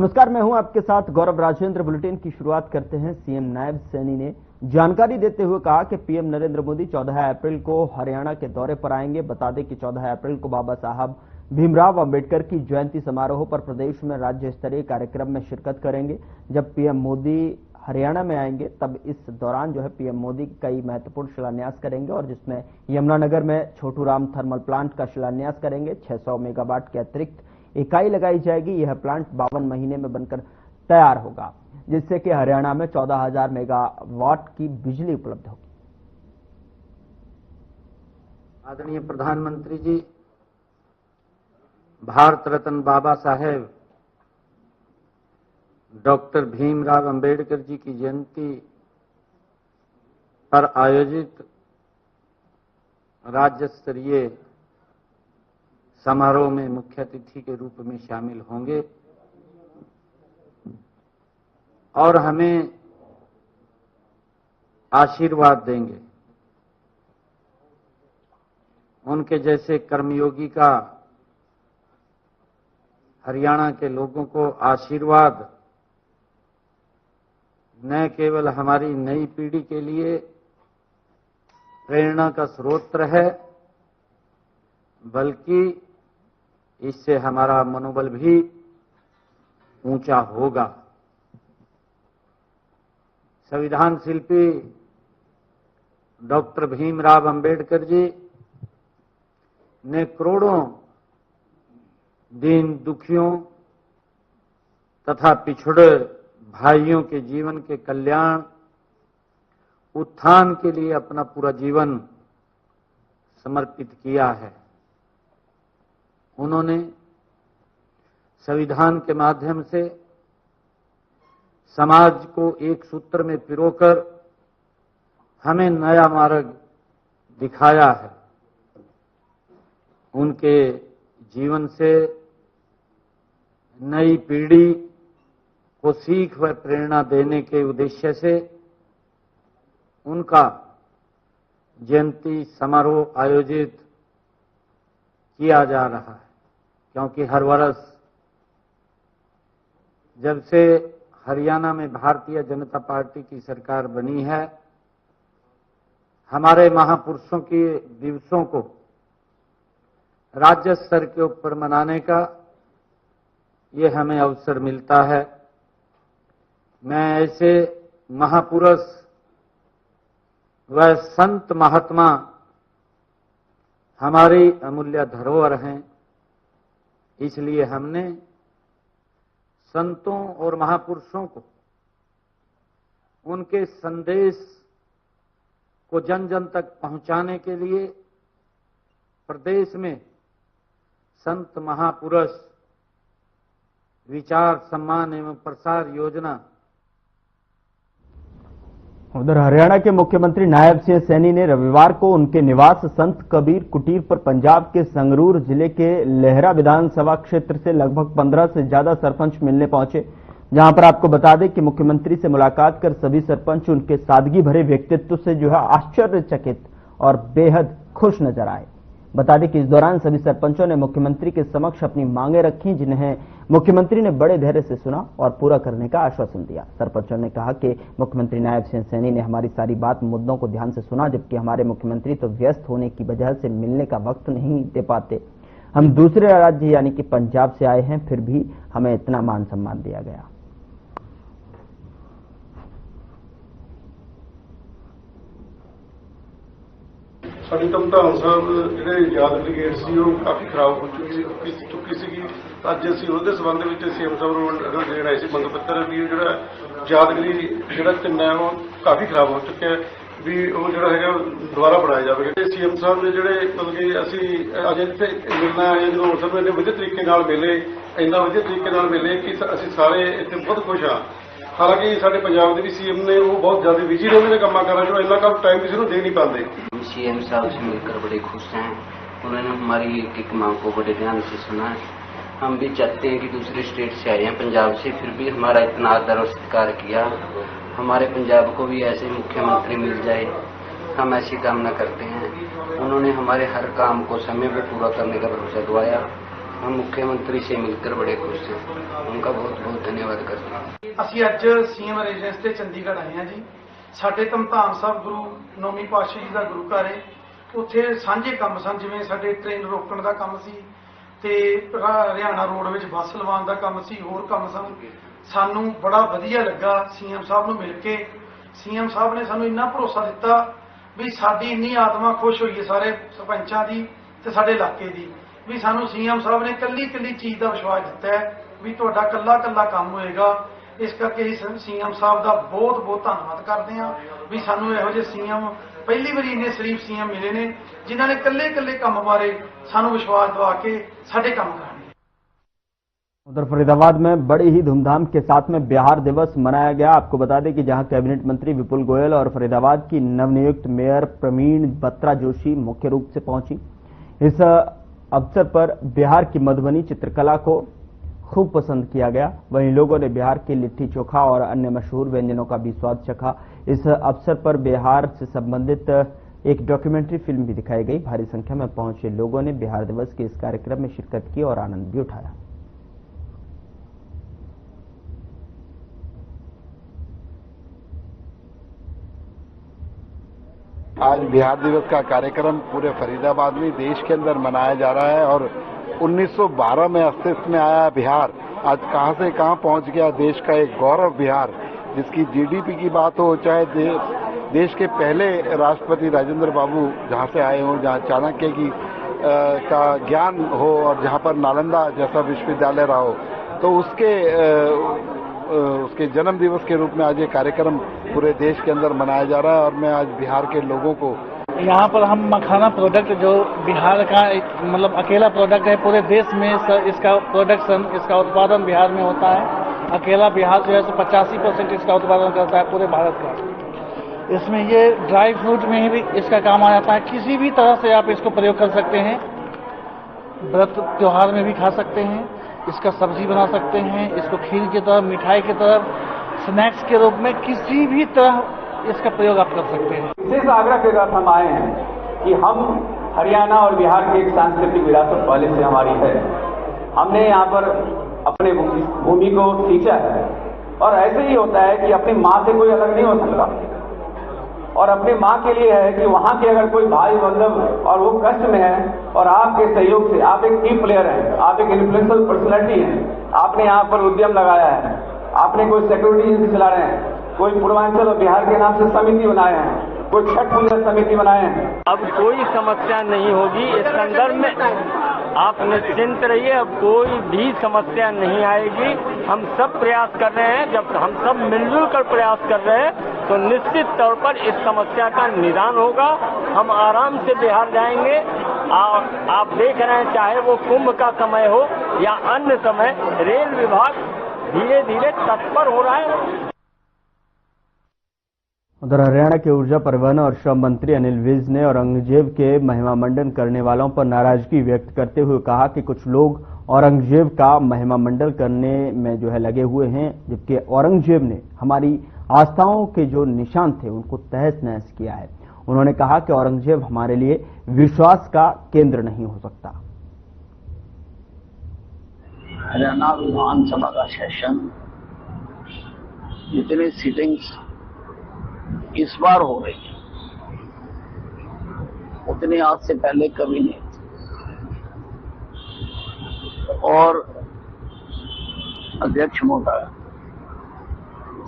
नमस्कार, मैं हूं आपके साथ गौरव राजेंद्र। बुलेटिन की शुरुआत करते हैं। सीएम नायब सैनी ने जानकारी देते हुए कहा कि पीएम नरेंद्र मोदी 14 अप्रैल को हरियाणा के दौरे पर आएंगे। बता दें कि 14 अप्रैल को बाबा साहब भीमराव अंबेडकर की जयंती समारोह पर प्रदेश में राज्य स्तरीय कार्यक्रम में शिरकत करेंगे। जब पीएम मोदी हरियाणा में आएंगे तब इस दौरान पीएम मोदी कई महत्वपूर्ण शिलान्यास करेंगे और जिसमें यमुनानगर में छोटू राम थर्मल प्लांट का शिलान्यास करेंगे। 600 मेगावाट के अतिरिक्त इकाई लगाई जाएगी। यह प्लांट 52 महीने में बनकर तैयार होगा, जिससे कि हरियाणा में 14,000 मेगावाट की बिजली उपलब्ध होगी। आदरणीय प्रधानमंत्री जी, भारत रत्न बाबा साहेब डॉक्टर भीमराव अंबेडकर जी की जयंती पर आयोजित राज्य स्तरीय समारोह में मुख्य अतिथि के रूप में शामिल होंगे और हमें आशीर्वाद देंगे। उनके जैसे कर्मयोगी का हरियाणा के लोगों को आशीर्वाद न केवल हमारी नई पीढ़ी के लिए प्रेरणा का स्रोत है, बल्कि इससे हमारा मनोबल भी ऊंचा होगा। संविधान शिल्पी डॉक्टर भीमराव अंबेडकर जी ने करोड़ों दीन दुखियों तथा पिछड़े भाइयों के जीवन के कल्याण उत्थान के लिए अपना पूरा जीवन समर्पित किया है। उन्होंने संविधान के माध्यम से समाज को एक सूत्र में पिरोकर हमें नया मार्ग दिखाया है। उनके जीवन से नई पीढ़ी को सीख व प्रेरणा देने के उद्देश्य से उनका जयंती समारोह आयोजित किया जा रहा है, क्योंकि हर वर्ष जब से हरियाणा में भारतीय जनता पार्टी की सरकार बनी है, हमारे महापुरुषों के दिवसों को राज्य स्तर के ऊपर मनाने का ये हमें अवसर मिलता है। मैं ऐसे महापुरुष व संत महात्मा हमारी अमूल्य धरोहर हैं, इसलिए हमने संतों और महापुरुषों को उनके संदेश को जन जन तक पहुंचाने के लिए प्रदेश में संत महापुरुष विचार सम्मान एवं प्रसार योजना। उधर हरियाणा के मुख्यमंत्री नायब सिंह सैनी ने रविवार को उनके निवास संत कबीर कुटीर पर पंजाब के संगरूर जिले के लेहरा विधानसभा क्षेत्र से लगभग 15 से ज्यादा सरपंच मिलने पहुंचे, जहां पर आपको बता दें कि मुख्यमंत्री से मुलाकात कर सभी सरपंच उनके सादगी भरे व्यक्तित्व से आश्चर्यचकित और बेहद खुश नजर आए। बता दें कि इस दौरान सभी सरपंचों ने मुख्यमंत्री के समक्ष अपनी मांगे रखी, जिन्हें मुख्यमंत्री ने बड़े धैर्य से सुना और पूरा करने का आश्वासन दिया। सरपंचों ने कहा कि मुख्यमंत्री नायब सिंह सैनी ने हमारी सारी मुद्दों को ध्यान से सुना, जबकि हमारे मुख्यमंत्री तो व्यस्त होने की वजह से मिलने का वक्त नहीं दे पाते। हम दूसरे राज्य यानी कि पंजाब से आए हैं, फिर भी हमें इतना मान सम्मान दिया गया। साडी धमधान साहब जिहड़े याद ब्रिगेड सी वो काफ़ी खराब हो चुकी सी। अज असीं उहदे संबंध विच सीएम साहब नूं देण आए सी मंग पत्र भी जिहड़ा यादगिरी जिहड़ा चिन्ह है वो काफ़ी खराब हो चुका है, भी वो जिहड़ा हैगा दुबारा बनाया जावेगा। सीएम साहब ने जिहड़े मतलब कि असीं अज इत्थे मिलना है जो सब इन्ने वधिया तरीके नाल मिले, इन्ना वधिया तरीके नाल मिले कि असीं सारे इत्थे बहुत खुश हाँ। हालांकि साडे पंजाब दे भी सीएम ने वो बहुत ज़्यादा बिजी रहंदे ने कामां कारां जो इन्ना कम टाइम किसी नूं दे नहीं पाते। सीएम साहब से मिलकर बड़े खुश हैं। उन्होंने हमारी एक एक मांग को बड़े ध्यान से सुना है। हम भी चाहते हैं कि दूसरे स्टेट से आए हैं पंजाब से, फिर भी हमारा इतना आदर और सत्कार किया। हमारे पंजाब को भी ऐसे मुख्यमंत्री मिल जाए, हम ऐसी कामना करते हैं। उन्होंने हमारे हर काम को समय पर पूरा करने का भरोसा दिलाया। हम मुख्यमंत्री से मिलकर बड़े खुश हैं, उनका बहुत बहुत धन्यवाद करते हैं। ਅਸੀਂ ਅੱਜ ਸੀਐਮ ਰੈਜ਼ੀਡੈਂਸ ਤੇ ਚੰਡੀਗੜ੍ਹ ਆਏ ਹਾਂ ਜੀ। ਸਾਡੇ ਧਮਧਾਮ ਸਾਹਿਬ ਗੁਰੂ ਨੌਵੀਂ ਪਾਤਸ਼ਾਹ ਜੀ ਦਾ ਗੁਰੂ ਘਰ ਹੈ। ਉੱਥੇ ਸਾਂਝੇ ਕੰਮ ਸਨ, ਜਿਵੇਂ ਸਾਡੇ ਟ੍ਰੇਨ ਰੋਕਣ ਦਾ ਕੰਮ ਸੀ ਤੇ ਹਰਿਆਣਾ ਰੋਡ ਵਿੱਚ ਬੱਸ ਲਵਾਉਣ ਦਾ ਕੰਮ ਸੀ, ਹੋਰ ਕੰਮ ਸਨ। ਸਾਨੂੰ ਬੜਾ ਵਧੀਆ ਲੱਗਾ ਸੀਐਮ ਸਾਹਿਬ ਨੂੰ ਮਿਲ ਕੇ। ਸੀਐਮ ਸਾਹਿਬ ਨੇ ਸਾਨੂੰ ਇੰਨਾ ਭਰੋਸਾ ਦਿੱਤਾ ਵੀ ਸਾਡੀ ਇੰਨੀ ਆਤਮਾ ਖੁਸ਼ ਹੋਈ ਹੈ ਸਾਰੇ ਸਰਪੰਚਾਂ ਦੀ ਤੇ ਸਾਡੇ ਇਲਾਕੇ ਦੀ, ਵੀ ਸਾਨੂੰ ਸੀਐਮ ਸਾਹਿਬ ਨੇ ਕੱਲੀ ਚੀਜ਼ ਦਾ ਵਿਸ਼ਵਾਸ ਦਿੱਤਾ ਹੈ ਵੀ ਤੁਹਾਡਾ ਕੱਲਾ ਕੰਮ ਹੋਏਗਾ। ਇਸ ਕਰਕੇ ਅਸੀਂ ਸੀਐਮ ਸਾਹਿਬ ਦਾ ਬਹੁਤ ਧੰਨਵਾਦ ਕਰਦੇ ਹਾਂ ਵੀ ਸਾਨੂੰ ਇਹੋ ਜਿਹੇ ਸੀਐਮ ਪਹਿਲੀ ਵਾਰੀ ਇੰਨੇ ਸ਼ਰੀਫ ਸੀਐਮ ਮਿਲੇ ਨੇ ਜਿਨ੍ਹਾਂ ਨੇ ਕੱਲੇ ਕੰਮ ਬਾਰੇ ਸਾਨੂੰ ਵਿਸ਼ਵਾਸ ਦਿਵਾ ਕੇ ਸਾਡੇ ਕੰਮ ਕਰਨੇ। उधर फरीदाबाद में बड़ी ही धूमधाम के साथ में बिहार दिवस मनाया गया। आपको बता दें कि जहां कैबिनेट मंत्री विपुल गोयल और फरीदाबाद की नवनियुक्त मेयर प्रवीण बत्रा जोशी मुख्य रूप से पहुंची। इस अवसर पर बिहार की मधुबनी चित्रकला को खूब पसंद किया गया। वहीं लोगों ने बिहार की लिट्टी चोखा और अन्य मशहूर व्यंजनों का भी स्वाद चखा। इस अवसर पर बिहार से संबंधित एक डॉक्यूमेंट्री फिल्म भी दिखाई गई। भारी संख्या में पहुंचे लोगों ने बिहार दिवस के इस कार्यक्रम में शिरकत की और आनंद भी उठाया। आज बिहार दिवस का कार्यक्रम पूरे फरीदाबाद में देश के अंदर मनाया जा रहा है और 1912 में अस्तित्व में आया बिहार आज कहां से कहां पहुंच गया। देश का एक गौरव बिहार, जिसकी जीडीपी की बात हो, चाहे देश के पहले राष्ट्रपति राजेंद्र बाबू जहां से आए हों, जहां चाणक्य की का ज्ञान हो और जहां पर नालंदा जैसा विश्वविद्यालय रहा हो, तो उसके जन्म दिवस के रूप में आज ये कार्यक्रम पूरे देश के अंदर मनाया जा रहा है। और मैं आज बिहार के लोगों को यहाँ पर हम मखाना प्रोडक्ट जो बिहार का एक मतलब अकेला प्रोडक्ट है, पूरे देश में इसका प्रोडक्शन, इसका उत्पादन बिहार में होता है। अकेला बिहार जो है 85% इसका उत्पादन करता है पूरे भारत का। इसमें ये ड्राई फ्रूट में भी इसका काम आ जाता है। किसी भी तरह से आप इसको प्रयोग कर सकते हैं। व्रत त्योहार में भी खा सकते हैं, इसका सब्जी बना सकते हैं, इसको खीर की तरह, मिठाई की तरह, स्नैक्स के रूप में किसी भी तरह इसका प्रयोग आप कर सकते हैं। विशेष आग्रह के साथ हम आए हैं कि हम हरियाणा और बिहार की एक सांस्कृतिक विरासत पहले से हमारी है। हमने यहाँ पर अपने भूमि को सींचा है और ऐसे ही होता है कि अपनी माँ से कोई अलग नहीं हो सकता और अपनी माँ के लिए है कि वहाँ के अगर कोई भाई बंधु और वो कष्ट में है और आपके सहयोग से, आप एक की प्लेयर हैं, आप एक इन्फ्लुएंशियल पर्सनैलिटी हैं, आपने यहाँ पर उद्यम लगाया है, आपने कोई सिक्योरिटी एजेंसी चला रहे हैं, कोई पूर्वांचल और बिहार के नाम से समिति बनाए हैं, कोई छठ पूजा समिति बनाए हैं। अब कोई समस्या नहीं होगी इस संदर्भ में, आप निश्चिंत रहिए, अब कोई भी समस्या नहीं आएगी। हम सब प्रयास कर रहे हैं, जब हम सब मिलजुल कर प्रयास कर रहे हैं तो निश्चित तौर पर इस समस्या का निदान होगा। हम आराम से बिहार जाएंगे। आप देख रहे हैं, चाहे वो कुंभ का समय हो या अन्य समय, रेल विभाग धीरे धीरे तत्पर हो रहा है। उधर हरियाणा के ऊर्जा, परिवहन और श्रम मंत्री अनिल विज ने औरंगजेब के महिमा मंडन करने वालों पर नाराजगी व्यक्त करते हुए कहा कि कुछ लोग औरंगजेब का महिमा मंडन करने में जो है लगे हुए हैं, जबकि औरंगजेब ने हमारी आस्थाओं के जो निशान थे उनको तहस नहस किया है। उन्होंने कहा कि औरंगजेब हमारे लिए विश्वास का केंद्र नहीं हो सकता। हरियाणा विधानसभा का सेशन, जितनी सीटिंग्स इस बार हो रही है उतनी आज से पहले कभी नहीं थी और अध्यक्ष महोदय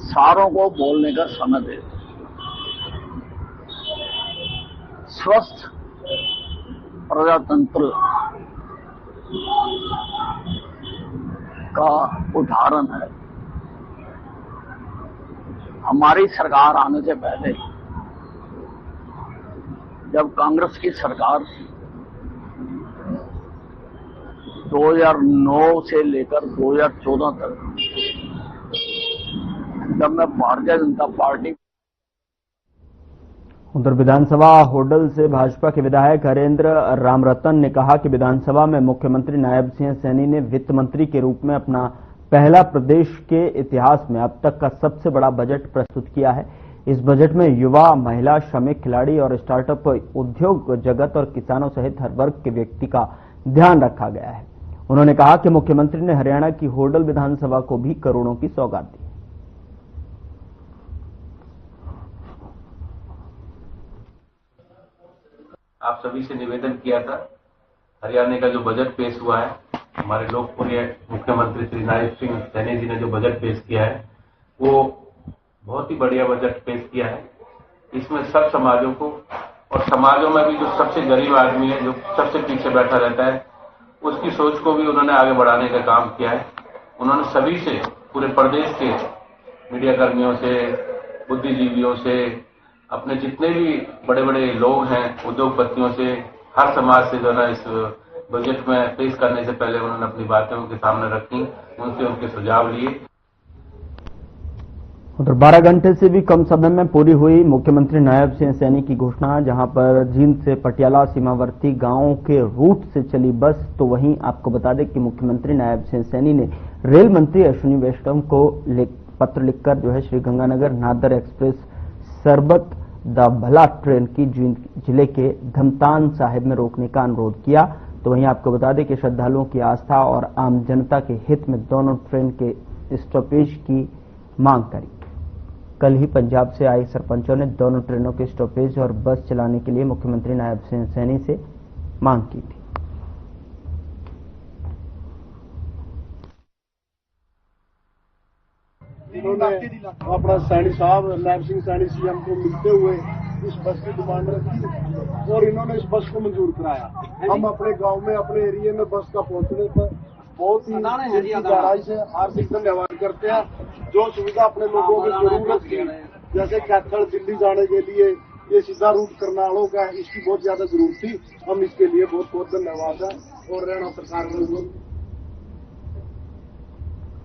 सारों को बोलने का समय दे, स्वस्थ प्रजातंत्र का उदाहरण है। हमारी सरकार आने से पहले जब कांग्रेस की सरकार 2009 से लेकर 2014 तक जब मैं भारतीय जनता पार्टी। उधर विधानसभा होडल से भाजपा के विधायक हरेंद्र रामरतन ने कहा कि विधानसभा में मुख्यमंत्री नायब सिंह सैनी ने वित्त मंत्री के रूप में अपना पहला प्रदेश के इतिहास में अब तक का सबसे बड़ा बजट प्रस्तुत किया है। इस बजट में युवा, महिला, श्रमिक, खिलाड़ी और स्टार्टअप, उद्योग जगत और किसानों सहित हर वर्ग के व्यक्ति का ध्यान रखा गया है। उन्होंने कहा कि मुख्यमंत्री ने हरियाणा की होडल विधानसभा को भी करोड़ों की सौगात दी। आप सभी से निवेदन किया था, हरियाणा का जो बजट पेश हुआ है, हमारे लोकप्रिय मुख्यमंत्री श्री नायब सिंह सैनी जी ने जो बजट पेश किया है, वो बहुत ही बढ़िया बजट पेश किया है। इसमें सब समाजों को और समाजों में भी जो सबसे गरीब आदमी है, जो सबसे पीछे बैठा रहता है, उसकी सोच को भी उन्होंने आगे बढ़ाने का काम किया है। उन्होंने सभी से, पूरे प्रदेश के मीडिया कर्मियों से, बुद्धिजीवियों से, अपने जितने भी बड़े बड़े लोग हैं, उद्योगपतियों से, हर समाज से जो है इस बजट में पेश करने से पहले उन्होंने अपनी बातें उनके सामने रखी, उनसे उनके सुझाव लिए। उधर 12 घंटे से भी कम समय में पूरी हुई मुख्यमंत्री नायब सिंह सैनी की घोषणा, जहां पर जींद से पटियाला सीमावर्ती गांवों के रूट से चली बस। तो वहीं आपको बता दें कि मुख्यमंत्री नायब सिंह सैनी ने रेल मंत्री अश्विनी वैष्णव को पत्र लिखकर जो है श्री गंगानगर नादर एक्सप्रेस सरबत द भला ट्रेन की जींद जिले के धमतान साहिब में रोकने का अनुरोध किया। तो वहीं आपको बता दें कि श्रद्धालुओं की आस्था और आम जनता के हित में दोनों ट्रेन के स्टॉपेज की मांग करी। कल ही पंजाब से आए सरपंचों ने दोनों ट्रेनों के स्टॉपेज और बस चलाने के लिए मुख्यमंत्री नायब सिंह सैनी से मांग की थी। इन्होंने अपना सैनी साहब नायब सिंह सैनी सीएम को मिलते हुए इस बस की डिमांड रखी और इन्होंने इस बस को मंजूर कराया। हम अपने गांव में, अपने एरिया में बस का पहुंचने पर बहुत ही गहराई से हार्दिक धन्यवाद करते हैं। जो सुविधा अपने लोगों की जरूरत थी, जैसे कैथल दिल्ली जाने के लिए ये सीधा रूट करनालों का, इसकी बहुत ज्यादा जरूरत थी। हम इसके लिए बहुत बहुत धन्यवाद है और हरियाणा सरकार को।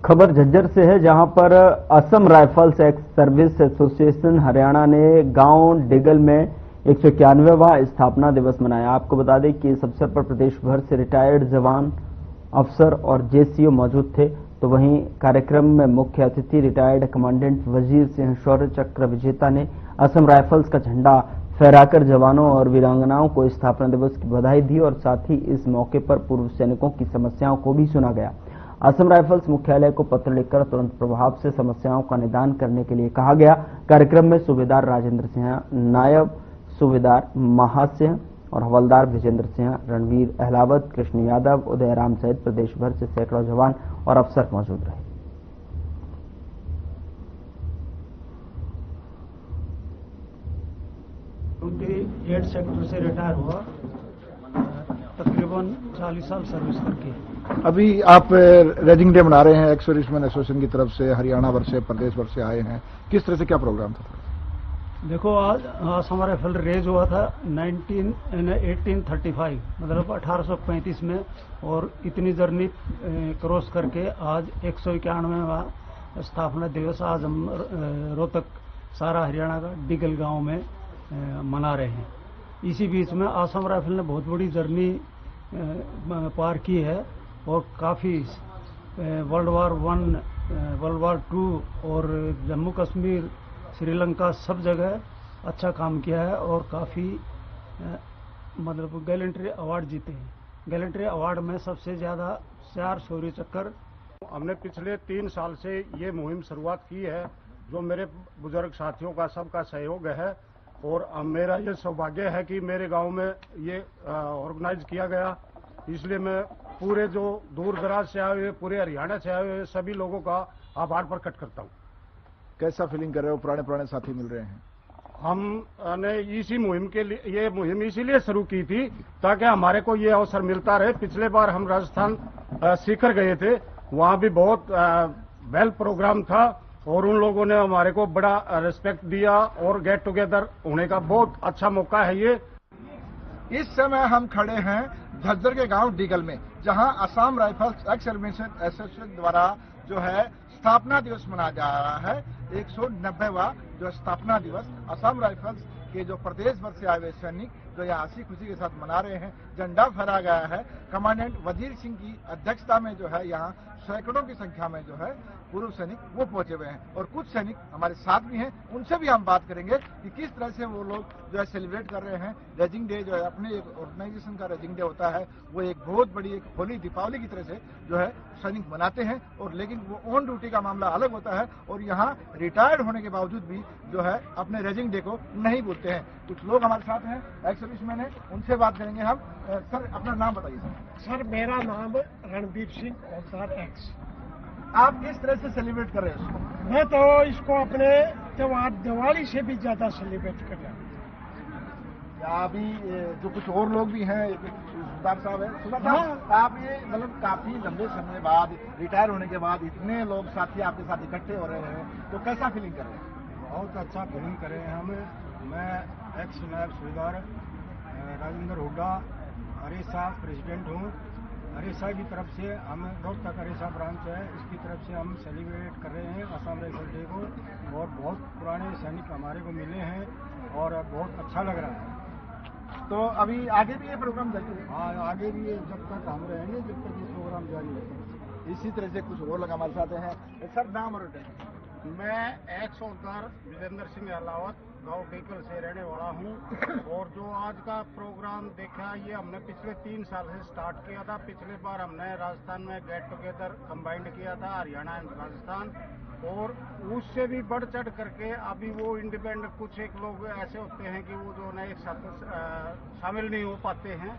खबर झज्जर से है, जहां पर Assam rifles ex service association Haryana ने गांव डिगल में 191वां स्थापना दिवस मनाया। आपको बता दें कि इस अवसर पर प्रदेश भर से रिटायर्ड जवान, अफसर और जेसीओ मौजूद थे। तो वहीं कार्यक्रम में मुख्य अतिथि रिटायर्ड कमांडेंट वजीर सिंह शौर्य चक्र विजेता ने असम राइफल्स का झंडा फहराकर जवानों और वीरांगनाओं को स्थापना दिवस की बधाई दी और साथ ही इस मौके पर पूर्व सैनिकों की समस्याओं को भी सुना गया। असम राइफल्स मुख्यालय को पत्र लिखकर तुरंत प्रभाव से समस्याओं का निदान करने के लिए कहा गया। कार्यक्रम में सूबेदार राजेंद्र सिंह, नायब सूबेदार महासिंह और हवलदार विजेंद्र सिंह, रणवीर अहलावत, कृष्ण यादव, उदय राम सहित प्रदेश भर से सैकड़ों जवान और अफसर मौजूद रहे। एड सेक्टर से रिटायर हुआ, तकरीबन 40 साल सर्विस करके। अभी आप रेजिंग डे मना रहे हैं, एक्स सर्विसमैन एसोसिएशन की तरफ से हरियाणा भर से, प्रदेश भर से आए हैं, किस तरह से क्या प्रोग्राम था? देखो, आज असम राइफल रेज हुआ था 1835, मतलब 1835 में, और इतनी जर्नी क्रॉस करके आज 191वां स्थापना दिवस आज हम रोहतक सारा हरियाणा का डिगल गांव में मना रहे हैं। इसी बीच में असम राइफल ने बहुत बड़ी जर्नी पार की है और काफ़ी वर्ल्ड वार 1, वर्ल्ड वार 2 और जम्मू कश्मीर, श्रीलंका सब जगह अच्छा काम किया है और काफ़ी मतलब गैलेंट्री अवार्ड जीते हैं। गैलेंट्री अवार्ड में सबसे ज़्यादा 4 शौर्य चक्कर। हमने पिछले 3 साल से ये मुहिम शुरुआत की है, जो मेरे बुजुर्ग साथियों का सबका सहयोग है और मेरा ये सौभाग्य है कि मेरे गांव में ये ऑर्गेनाइज किया गया। इसलिए मैं पूरे जो दूर दराज से आए हुए, पूरे हरियाणा से आए हुए सभी लोगों का आभार प्रकट करता हूँ। कैसा फीलिंग कर रहे हो? पुराने साथी मिल रहे हैं। हमने इसी मुहिम के लिए, ये मुहिम इसीलिए शुरू की थी ताकि हमारे को ये अवसर मिलता रहे। पिछले बार हम राजस्थान सीकर गए थे, वहाँ भी बहुत वेल प्रोग्राम था और उन लोगों ने हमारे को बड़ा रिस्पेक्ट दिया और गेट टुगेदर होने का बहुत अच्छा मौका है ये। इस समय हम खड़े हैं झज्जर के गांव डिगल में, जहां Assam rifles ex serviceman association द्वारा जो है स्थापना दिवस मनाया जा रहा है। 190वां जो स्थापना दिवस असम राइफल्स के जो प्रदेश भर से आए हुए सैनिक जो यहाँ हंसी खुशी के साथ मना रहे हैं। झंडा फहराया गया है। कमांडेंट वजीर सिंह की अध्यक्षता में जो है यहाँ सैकड़ों की संख्या में जो है पूर्व सैनिक वो पहुंचे हुए हैं और कुछ सैनिक हमारे साथ भी हैं, उनसे भी हम बात करेंगे कि किस तरह से वो लोग जो है सेलिब्रेट कर रहे हैं। रेजिंग डे जो है अपने एक ऑर्गेनाइजेशन का रेजिंग डे होता है, वो एक बहुत बड़ी एक होली दीपावली की तरह से जो है सैनिक मनाते हैं, और लेकिन वो ऑन ड्यूटी का मामला अलग होता है और यहाँ रिटायर्ड होने के बावजूद भी जो है अपने रेजिंग डे को नहीं भूलते हैं। कुछ लोग हमारे साथ हैं, एक्स सर्विसमैन है, उनसे बात करेंगे हम। सर अपना नाम बताइए। सर मेरा नाम रणबीर सिंह औजार एक्स। आप किस तरह से सेलिब्रेट कर रहे हैं इसको? मैं तो इसको अपने त्योहार दिवाली से भी ज्यादा सेलिब्रेट कर रहा हूँ। अभी जो कुछ और लोग भी हैं, सुधार साहब है, सुधार साहब आप ये मतलब काफी लंबे समय बाद रिटायर होने के बाद इतने लोग साथी आपके साथ इकट्ठे हो रहे हैं, तो कैसा फीलिंग कर रहे हैं? बहुत अच्छा फीलिंग कर रहे हैं हम। मैं एक्स नायब सूबेदार राजेंद्र हुड्डा अरेसा प्रेसिडेंट हूँ। अरेसा की तरफ से हम रोहतक अरेसा ब्रांच है, इसकी तरफ से हम सेलिब्रेट कर रहे हैं असम राइफल डे को, और बहुत पुराने सैनिक हमारे को मिले हैं और बहुत अच्छा लग रहा है। तो अभी आगे भी ये प्रोग्राम जारी है? हाँ, आगे भी जब तक हम रहेंगे, जब तक ये प्रोग्राम जारी है। इसी तरह से कुछ और लोग हमारे साथ हैं। सर नाम और मैं एक्स औजार विजेंद्र सिंह अहलावत गांव बेकल से रहने वाला हूं, और जो आज का प्रोग्राम देखा ये हमने पिछले 3 साल से स्टार्ट किया था। पिछले बार हमने राजस्थान में गेट टुगेदर कंबाइंड किया था, हरियाणा एंड राजस्थान, और उससे भी बढ़ चढ़ करके अभी वो इंडिपेंडेंट कुछ एक लोग ऐसे होते हैं कि वो जो एक साथ शामिल नहीं हो पाते हैं,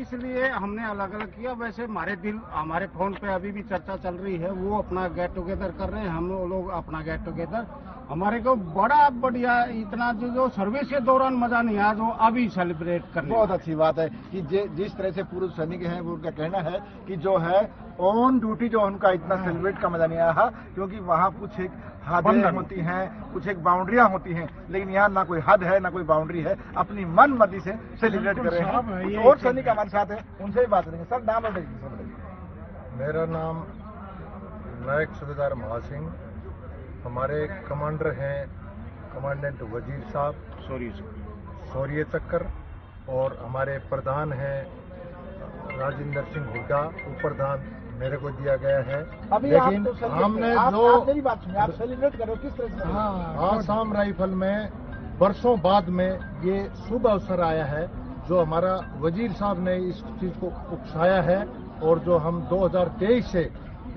इसलिए हमने अलग अलग किया। वैसे हमारे फोन पे अभी भी चर्चा चल रही है, वो अपना गेट टुगेदर कर रहे हैं, हम लोग अपना गेट टुगेदर। हमारे को बड़ा बढ़िया इतना जो सर्विस के दौरान मजा नहीं आया, जो अभी सेलिब्रेट कर। बहुत अच्छी बात है कि जिस तरह से पूर्व सैनिक हैं, वो उनका कहना है कि जो है ऑन ड्यूटी जो उनका इतना सेलिब्रेट का मजा नहीं आया, क्योंकि वहाँ कुछ एक हदें होती हैं, कुछ एक बाउंड्रियां होती हैं, लेकिन यहाँ ना कोई हद है ना कोई बाउंड्री है, अपनी मन मर्जी से सेलिब्रेट कर रहे हैं। और सैनिक हमारे साथ है, उनसे भी बात करेंगे। सर नाम बताइए। मेरा नाम नायक सूबेदार महासिंह, हमारे कमांडर हैं कमांडेंट वजीर साहब शौर्य चक्कर, और हमारे प्रधान हैं राजेंद्र सिंह हुड्डा, उपप्रधान मेरे को दिया गया है। लेकिन हमने जो मेरी बात सुनिए, आप सेलिब्रेट करो किस तरह से? आसाम राइफल में वर्षों बाद में ये शुभ अवसर आया है, जो हमारा वजीर साहब ने इस चीज को उकसाया है, और जो हम 2023 से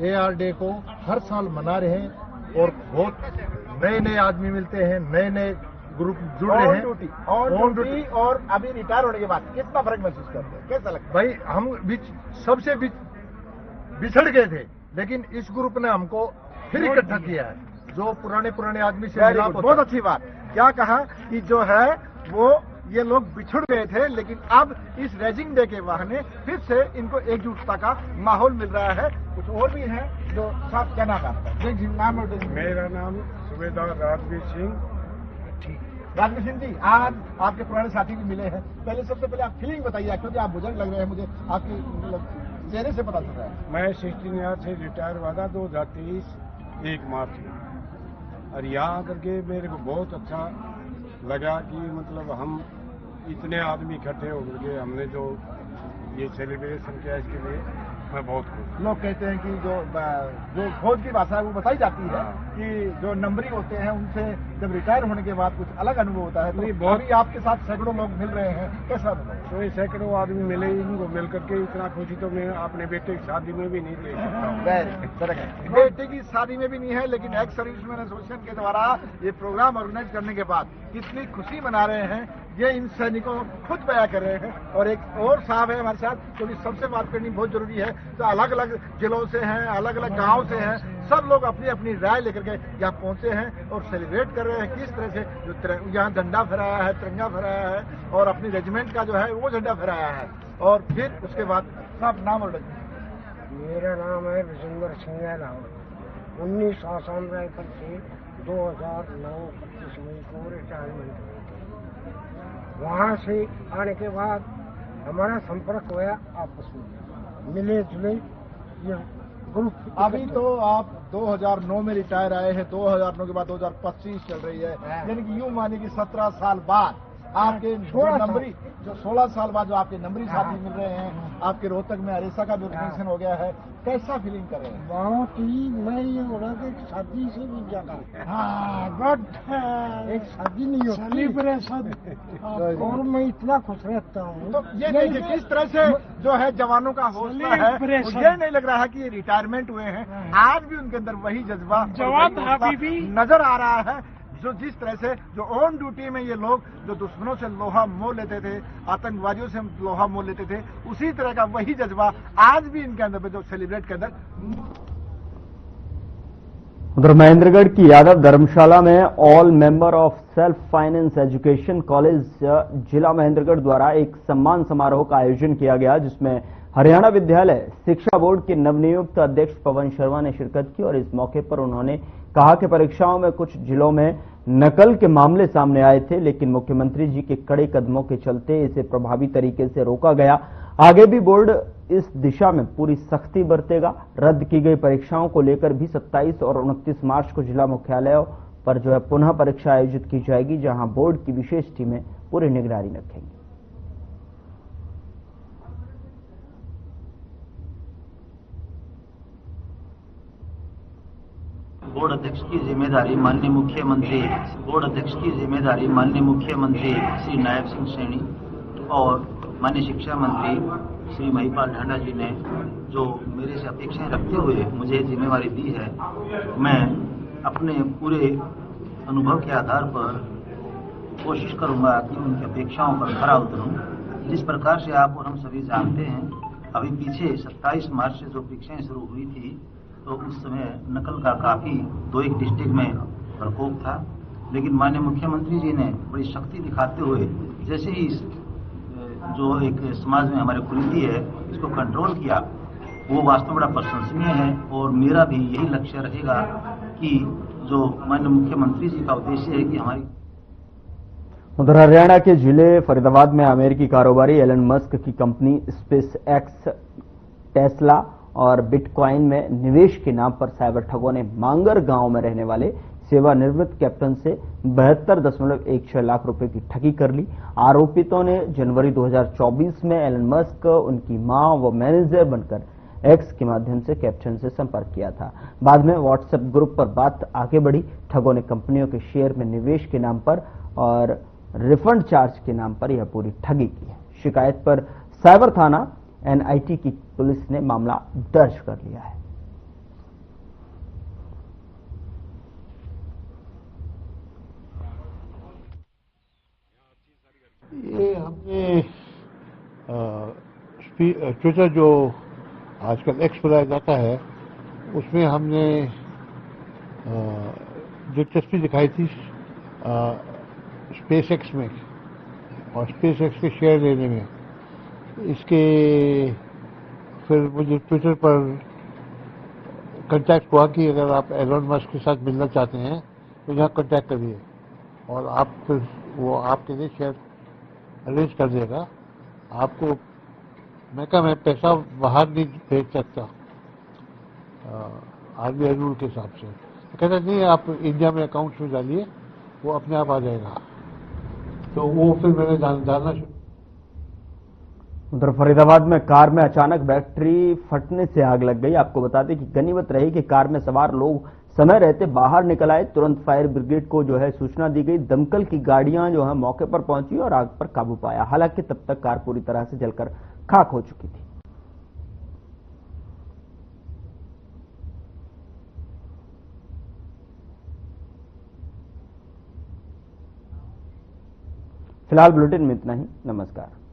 AR डे को हर साल मना रहे हैं, और बहुत नए आदमी मिलते हैं, नए ग्रुप जुड़ रहे हैं ऑन ड्यूटी। और अभी रिटायर होने के बाद कितना फर्क महसूस करते हैं, कैसा लगता है? भाई हम सबसे बिछड़ गए थे, लेकिन इस ग्रुप ने हमको फिर इकट्ठा किया है, जो पुराने आदमी से मिला। बहुत अच्छी बात। क्या कहा कि जो है वो ये लोग बिछड़ गए थे, लेकिन अब इस रेजिंग डे के बहाने फिर से इनको एकजुटता का माहौल मिल रहा है। कुछ और भी हैं जो साथ क्या नाम है? नाम और मेरा नाम सूबेदार राजवीर सिंह। राजवीर सिंह जी, आज आपके पुराने साथी भी मिले हैं। पहले सबसे पहले आप फीलिंग बताइए, क्योंकि आप बुजुर्ग लग रहे हैं, मुझे आपकी चेहरे से पता चल रहा है। मैं 16 ईयर से रिटायर हुआ था 2023 1 मार्च में, और यहाँ आकर के मेरे को बहुत अच्छा लगा कि मतलब हम इतने आदमी इकट्ठे हो गए, हमने जो ये सेलिब्रेशन किया, इसके लिए मैं बहुत खुश। लोग कहते हैं कि जो फौज की भाषा है वो बताई जाती है कि जो नंबरी होते हैं उनसे जब रिटायर होने के बाद कुछ अलग अनुभव होता है। तो अभी आपके साथ सैकड़ों लोग मिल रहे हैं, कैसा अनुभव? तो ये सैकड़ों आदमी मिले, इनको मिल करके इतना खुशी तो मैं अपने बेटे की शादी में भी नहीं दे सकता। बेटे की शादी में भी नहीं है, लेकिन एक्स सर्विसमैन एसोसिएशन के द्वारा ये प्रोग्राम ऑर्गेनाइज करने के बाद कितनी खुशी मना रहे हैं, ये इन सैनिकों खुद बयां कर रहे हैं। और एक और साहब है हमारे साथ, क्योंकि सबसे बात करनी बहुत जरूरी है। तो अलग अलग जिलों से हैं, अलग अलग गांव से हैं, सब लोग अपनी अपनी राय लेकर के यहाँ पहुंचे हैं और सेलिब्रेट कर रहे हैं। किस तरह से जो यहाँ झंडा फहराया है, तिरंगा फहराया है, और अपनी रेजिमेंट का जो है वो झंडा फहराया है। और फिर उसके बाद साहब नाम और मेरा नाम है विजेंद्र सिंह रावत। 19 आसाम राइफल से 2009 25 मई को रिटायरमेंट हुई। वहाँ से आने के बाद हमारा संपर्क हुआ, आपस में मिले जुले ये ग्रुप। अभी तो आप 2009 में रिटायर आए हैं, 2009 के बाद 2025 चल रही है, यानी कि यूं मानिए कि 17 साल बाद आपके जो 16 साल बाद जो आपके नंबरी साथी मिल रहे हैं, आपके रोहतक में अरेसा का भी ऑर्गेनाइजेशन हो गया है, कैसा फीलिंग कर रहे हैं? बहुत ही, मैं ये हो रहा कि शादी से भी ज्यादा। हाँ बट एक शादी नहीं होती सेलिब्रेशन, और मैं इतना खुश रहता हूँ। तो ये देखिए किस तरह से जो है जवानों का हौसला है, मुझे नहीं लग रहा है कि ये रिटायरमेंट हुए हैं, आज भी उनके अंदर वही जज्बा नजर आ रहा है। जो जिस तरह से जो ऑन ड्यूटी में ये लोग जो दुश्मनों से लोहा मोल लेते थे, आतंकवादियों से लोहा मोल लेते थे, उसी तरह का वही जज्बा आज भी इनके अंदर जो सेलिब्रेट के अंदर। उधर महेंद्रगढ़ की यादव धर्मशाला में all member of self finance education college जिला महेंद्रगढ़ द्वारा एक सम्मान समारोह का आयोजन किया गया, जिसमें हरियाणा विद्यालय शिक्षा बोर्ड के नवनियुक्त अध्यक्ष पवन शर्मा ने शिरकत की। और इस मौके पर उन्होंने कहा कि परीक्षाओं में कुछ जिलों में नकल के मामले सामने आए थे, लेकिन मुख्यमंत्री जी के कड़े कदमों के चलते इसे प्रभावी तरीके से रोका गया। आगे भी बोर्ड इस दिशा में पूरी सख्ती बरतेगा। रद्द की गई परीक्षाओं को लेकर भी 27 और 29 मार्च को जिला मुख्यालयों पर जो है पुनः परीक्षा आयोजित की जाएगी, जहां बोर्ड की विशेष टीमें पूरी निगरानी रखेंगी। बोर्ड अध्यक्ष की जिम्मेदारी माननीय मुख्यमंत्री श्री नायब सिंह सैनी और माननीय शिक्षा मंत्री श्री महिपाल ढांडा जी ने जो मेरे से अपेक्षाएं रखते हुए मुझे जिम्मेवारी दी है, मैं अपने पूरे अनुभव के आधार पर कोशिश करूंगा कि उनकी अपेक्षाओं पर खरा उतरूं। जिस प्रकार से आप और हम सभी जानते हैं, अभी पीछे 27 मार्च से जो परीक्षाएं शुरू हुई थी, तो उस समय नकल का काफी 2-1 डिस्ट्रिक्ट में प्रकोप था, लेकिन माननीय मुख्यमंत्री जी ने बड़ी शक्ति दिखाते हुए जैसे ही जो एक समाज में हमारी कुरीति है इसको कंट्रोल किया, वो वास्तव में बड़ा प्रशंसनीय है। और मेरा भी यही लक्ष्य रहेगा कि जो माननीय मुख्यमंत्री जी का उद्देश्य है कि हमारी। उधर हरियाणा के जिले फरीदाबाद में अमेरिकी कारोबारी एलन मस्क की कंपनी स्पेस एक्स, टेस्ला और बिटकॉइन में निवेश के नाम पर साइबर ठगों ने मांगर गांव में रहने वाले सेवानिवृत्त कैप्टन से 72.16 लाख रुपए की ठगी कर ली। आरोपितों ने जनवरी 2024 में एलन मस्क, उनकी मां व मैनेजर बनकर एक्स के माध्यम से कैप्टन से संपर्क किया था। बाद में व्हाट्सएप ग्रुप पर बात आगे बढ़ी। ठगों ने कंपनियों के शेयर में निवेश के नाम पर और रिफंड चार्ज के नाम पर यह पूरी ठगी की है। शिकायत पर साइबर थाना एनआईटी की पुलिस ने मामला दर्ज कर लिया है। ये हमने ट्विटर जो आजकल एक्स बुलाया जाता है, उसमें हमने दिलचस्पी दिखाई थी स्पेस एक्स में और स्पेस एक्स के शेयर लेने में। इसके फिर मुझे ट्विटर पर कांटेक्ट हुआ कि अगर आप एलोन मस्क के साथ मिलना चाहते हैं तो यहाँ कांटेक्ट करिए और आप फिर वो आपके लिए शेयर अरेंज कर देगा। आपको मैं कहा मैं पैसा बाहर नहीं भेज सकता आरबीआई रूल के हिसाब से। तो कहता नहीं, आप इंडिया में अकाउंट्स में डालिए, वो अपने आप आ जाएगा। तो वो फिर मैंने जानना शुरू। उधर फरीदाबाद में कार में अचानक बैटरी फटने से आग लग गई। आपको बता दें कि गनीमत रही कि कार में सवार लोग समय रहते बाहर निकल आए। तुरंत फायर ब्रिगेड को जो है सूचना दी गई। दमकल की गाड़ियां जो है मौके पर पहुंची और आग पर काबू पाया। हालांकि तब तक कार पूरी तरह से जलकर खाक हो चुकी थी। फिलहाल बुलेटिन में इतना ही। नमस्कार।